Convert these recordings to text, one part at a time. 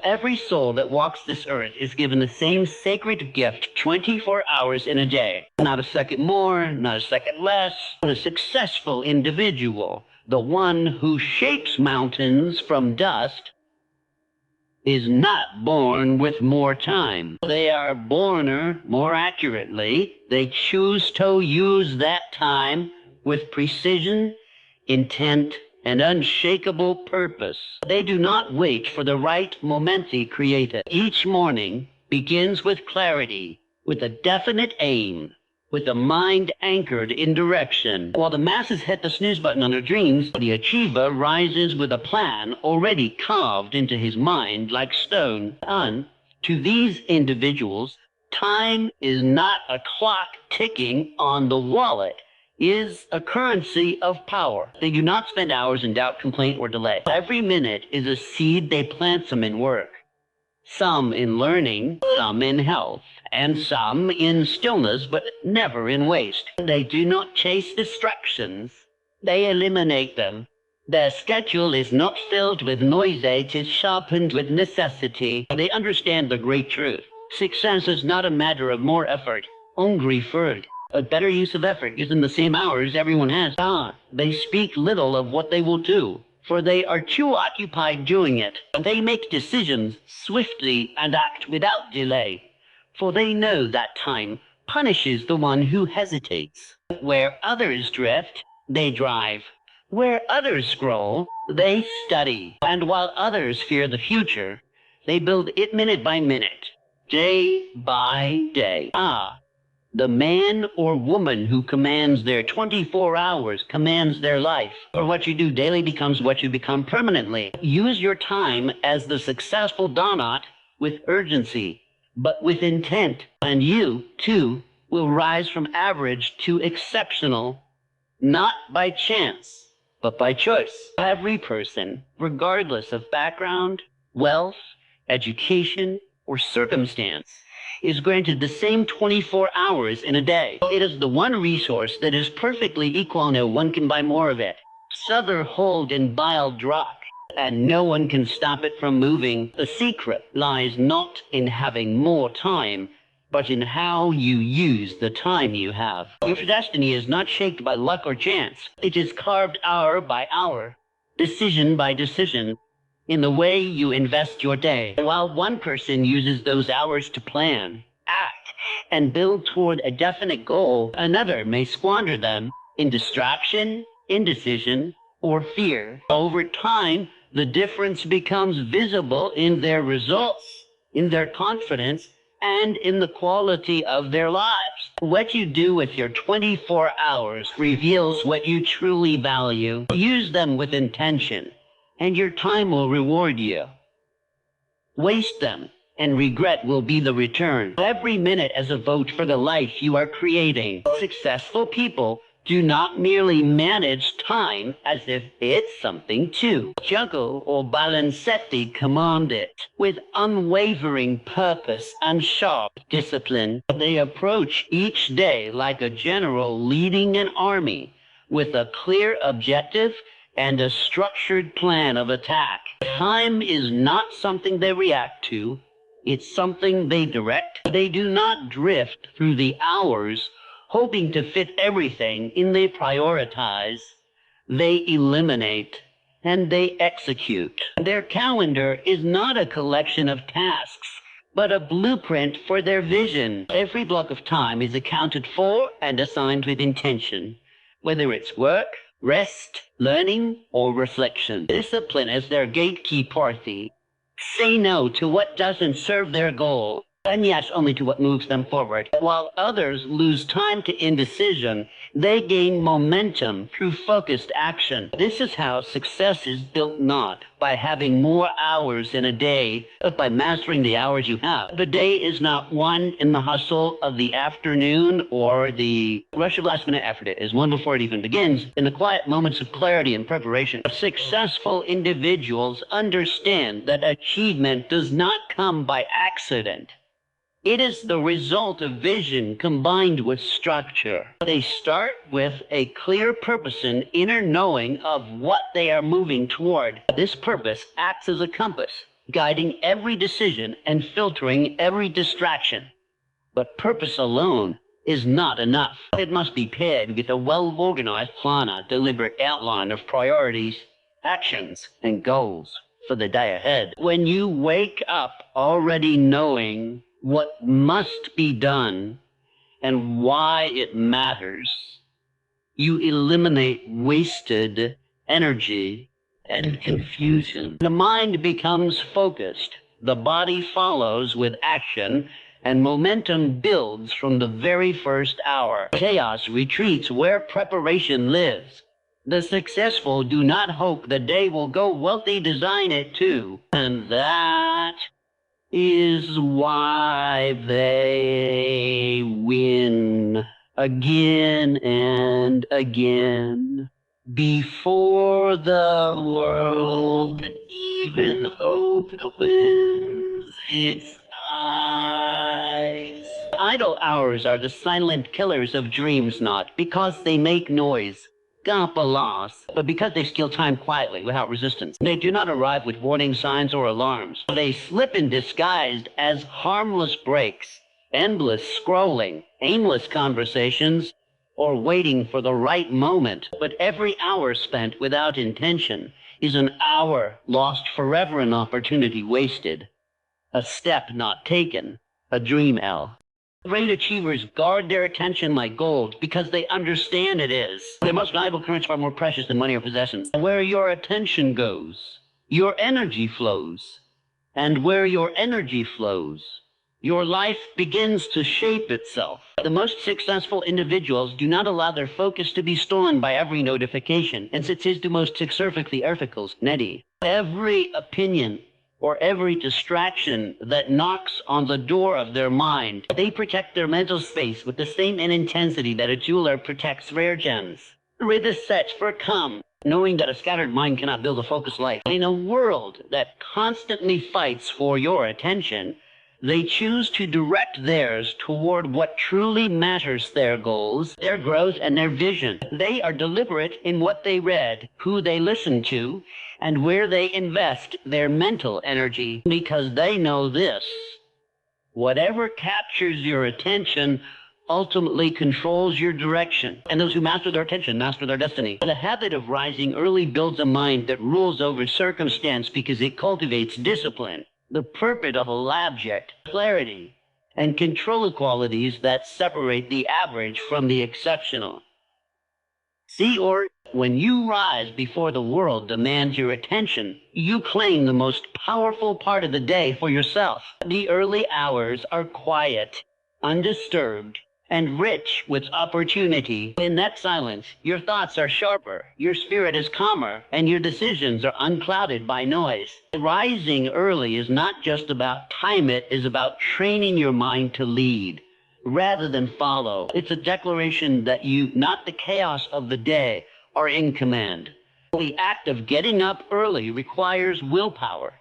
Every soul that walks this earth is given the same sacred gift 24 hours in a day. Not a second more, not a second less. A successful individual, the one who shapes mountains from dust, is not born with more time. They are borner more accurately. They choose to use that time with precision, intent, and unshakable purpose. They do not wait for the right momenti created. Each morning begins with clarity, with a definite aim, with a mind anchored in direction. While the masses hit the snooze button on their dreams, the achiever rises with a plan already carved into his mind like stone. And to these individuals, time is not a clock ticking on the wallet, is a currency of power. They do not spend hours in doubt, complaint, or delay. Every minute is a seed. They plant some in work, some in learning, some in health, and some in stillness, but never in waste. They do not chase distractions. They eliminate them. Their schedule is not filled with noise, it is sharpened with necessity. They understand the great truth. Success is not a matter of more effort, only effort. A better use of effort using the same hours everyone has. They speak little of what they will do, for they are too occupied doing it. They make decisions swiftly and act without delay, for they know that time punishes the one who hesitates. Where others drift, they drive. Where others scroll, they study. And while others fear the future, they build it minute by minute, day by day. The man or woman who commands their 24 hours commands their life. For what you do daily becomes what you become permanently. Use your time as the successful donut with urgency, but with intent. And you, too, will rise from average to exceptional, not by chance, but by choice. Every person, regardless of background, wealth, education, or circumstance, is granted the same 24 hours in a day. It is the one resource that is perfectly equal. No one can buy more of it. Sother hold in biled rock, and no one can stop it from moving. The secret lies not in having more time, but in how you use the time you have. Your destiny is not shaped by luck or chance. It is carved hour by hour, decision by decision, in the way you invest your day. While one person uses those hours to plan, act, and build toward a definite goal, another may squander them in distraction, indecision, or fear. Over time, the difference becomes visible in their results, in their confidence, and in the quality of their lives. What you do with your 24 hours reveals what you truly value. Use them with intention, and your time will reward you. Waste them, and regret will be the return. Every minute as a vote for the life you are creating. Successful people do not merely manage time as if it's something to juggle or balancetti command it. With unwavering purpose and sharp discipline, they approach each day like a general leading an army, with a clear objective and a structured plan of attack. Time is not something they react to, it's something they direct. They do not drift through the hours hoping to fit everything in. They prioritize, they eliminate, and they execute. Their calendar is not a collection of tasks, but a blueprint for their vision. Every block of time is accounted for and assigned with intention, whether it's work, rest, learning, or reflection. Discipline is their gatekeeper. Say no to what doesn't serve their goal, and yes, only to what moves them forward. While others lose time to indecision, they gain momentum through focused action. This is how success is built, not by having more hours in a day, but by mastering the hours you have. The day is not won in the hustle of the afternoon or the rush of last-minute effort. It is won before it even begins, in the quiet moments of clarity and preparation. Successful individuals understand that achievement does not come by accident. It is the result of vision combined with structure. They start with a clear purpose and inner knowing of what they are moving toward. This purpose acts as a compass, guiding every decision and filtering every distraction. But purpose alone is not enough. It must be paired with a well-organized plan, a deliberate outline of priorities, actions, and goals for the day ahead. When you wake up already knowing what must be done and why it matters, you eliminate wasted energy and confusion. The mind becomes focused, the body follows with action, and momentum builds from the very first hour. Chaos retreats where preparation lives. The successful do not hope the day will go well, they design it too. And that is why they win again and again before the world even opens its eyes. Idle hours are the silent killers of dreams, not because they make noise, gapalas, but because they steal time quietly without resistance. They do not arrive with warning signs or alarms. They slip in disguised as harmless breaks, endless scrolling, aimless conversations, or waiting for the right moment. But every hour spent without intention is an hour lost forever, an opportunity wasted, a step not taken, a dream L. Great achievers guard their attention like gold because they understand it is. Their most valuable currency is far more precious than money or possessions. Where your attention goes, your energy flows. And where your energy flows, your life begins to shape itself. The most successful individuals do not allow their focus to be stolen by every notification, and it is the most successfully articles, Nettie. Every opinion or every distraction that knocks on the door of their mind, they protect their mental space with the same intensity that a jeweler protects rare gems. Read the set for calm, knowing that a scattered mind cannot build a focused life. In a world that constantly fights for your attention, they choose to direct theirs toward what truly matters, their goals, their growth, and their vision. They are deliberate in what they read, who they listen to, and where they invest their mental energy, because they know this: whatever captures your attention ultimately controls your direction. And those who master their attention master their destiny. The habit of rising early builds a mind that rules over circumstance because it cultivates discipline, the purpose of a abject clarity, and control qualities that separate the average from the exceptional. See, or when you rise before the world demands your attention, you claim the most powerful part of the day for yourself. The early hours are quiet, undisturbed, and rich with opportunity. In that silence, your thoughts are sharper, your spirit is calmer, and your decisions are unclouded by noise. Rising early is not just about time, it is about training your mind to lead rather than follow. It's a declaration that you, not the chaos of the day, are in command. The act of getting up early requires willpower,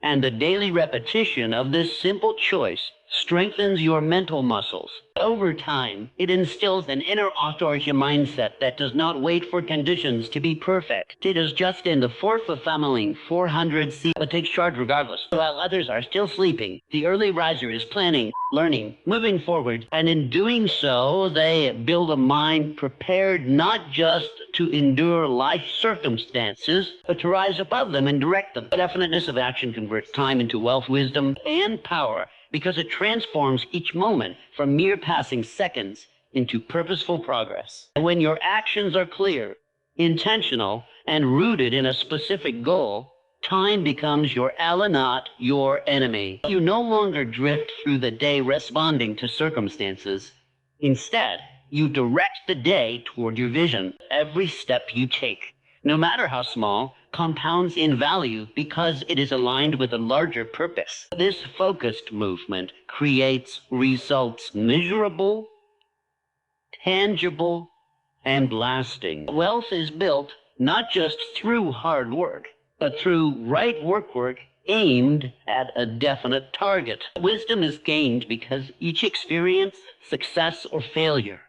and the daily repetition of this simple choice strengthens your mental muscles. Over time, it instills an inner authority mindset that does not wait for conditions to be perfect. It is just in the fourth of family 400 C, but takes charge regardless. While others are still sleeping, the early riser is planning, learning, moving forward, and in doing so, they build a mind prepared not just to endure life circumstances, but to rise above them and direct them. The definiteness of action converts time into wealth, wisdom, and power, because it transforms each moment from mere passing seconds into purposeful progress. And when your actions are clear, intentional, and rooted in a specific goal, time becomes your ally, not your enemy. You no longer drift through the day responding to circumstances. Instead, you direct the day toward your vision. Every step you take, no matter how small, compounds in value because it is aligned with a larger purpose. This focused movement creates results measurable, tangible, and lasting. Wealth is built not just through hard work, but through right work aimed at a definite target. Wisdom is gained because each experience, success, or failure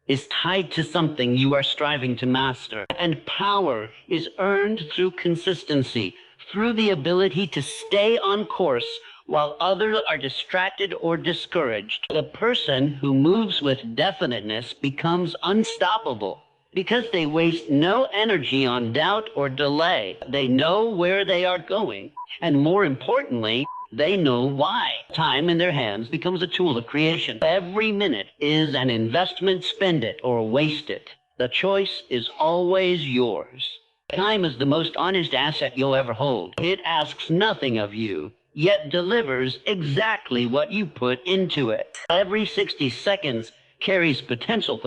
is tied to something you are striving to master. And power is earned through consistency, through the ability to stay on course while others are distracted or discouraged. The person who moves with definiteness becomes unstoppable because they waste no energy on doubt or delay. They know where they are going, and more importantly, they know why. Time in their hands becomes a tool of creation. Every minute is an investment. Spend it or waste it. The choice is always yours. Time is the most honest asset you'll ever hold. It asks nothing of you, yet delivers exactly what you put into it. Every 60 seconds carries potential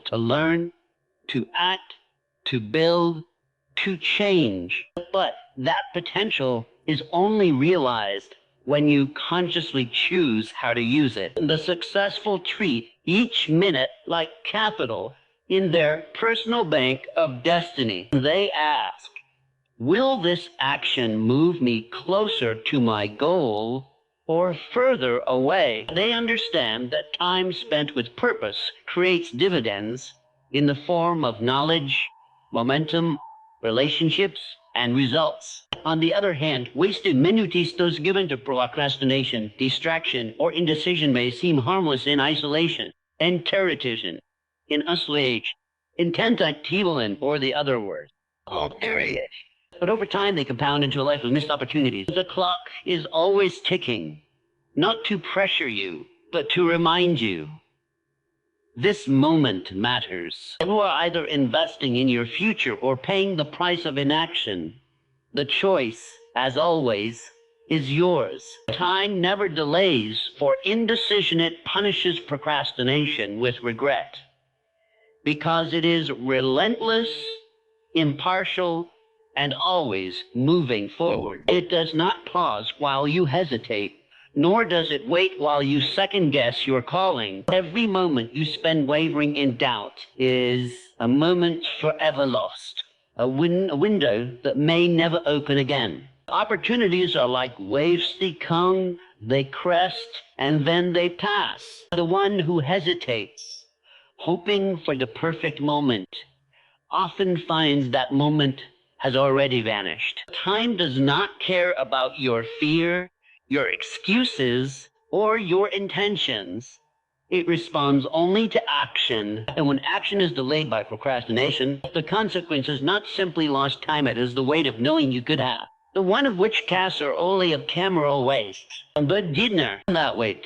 to learn, to act, to build, to change. But that potential is only realized when you consciously choose how to use it. The successful treat each minute like capital in their personal bank of destiny. They ask, will this action move me closer to my goal or further away? They understand that time spent with purpose creates dividends in the form of knowledge, momentum, relationships, and results. On the other hand, wasted minutistas given to procrastination, distraction, or indecision may seem harmless in isolation, enteritism, in isolation, intentativelin, or the other word. Oh, there it is. But over time, they compound into a life of missed opportunities. The clock is always ticking, not to pressure you, but to remind you. This moment matters. You are either investing in your future or paying the price of inaction. The choice, as always, is yours. Time never delays. For indecision, it punishes procrastination with regret. Because it is relentless, impartial, and always moving forward. It does not pause while you hesitate, nor does it wait while you second-guess your calling. Every moment you spend wavering in doubt is a moment forever lost, a window that may never open again. Opportunities are like waves. They come, they crest, and then they pass. The one who hesitates, hoping for the perfect moment, often finds that moment has already vanished. Time does not care about your fear, your excuses, or your intentions. It responds only to action. And when action is delayed by procrastination, the consequence is not simply lost time, it is the weight of knowing you could have. The one of which casts are only of camera waste, but dinner that weight.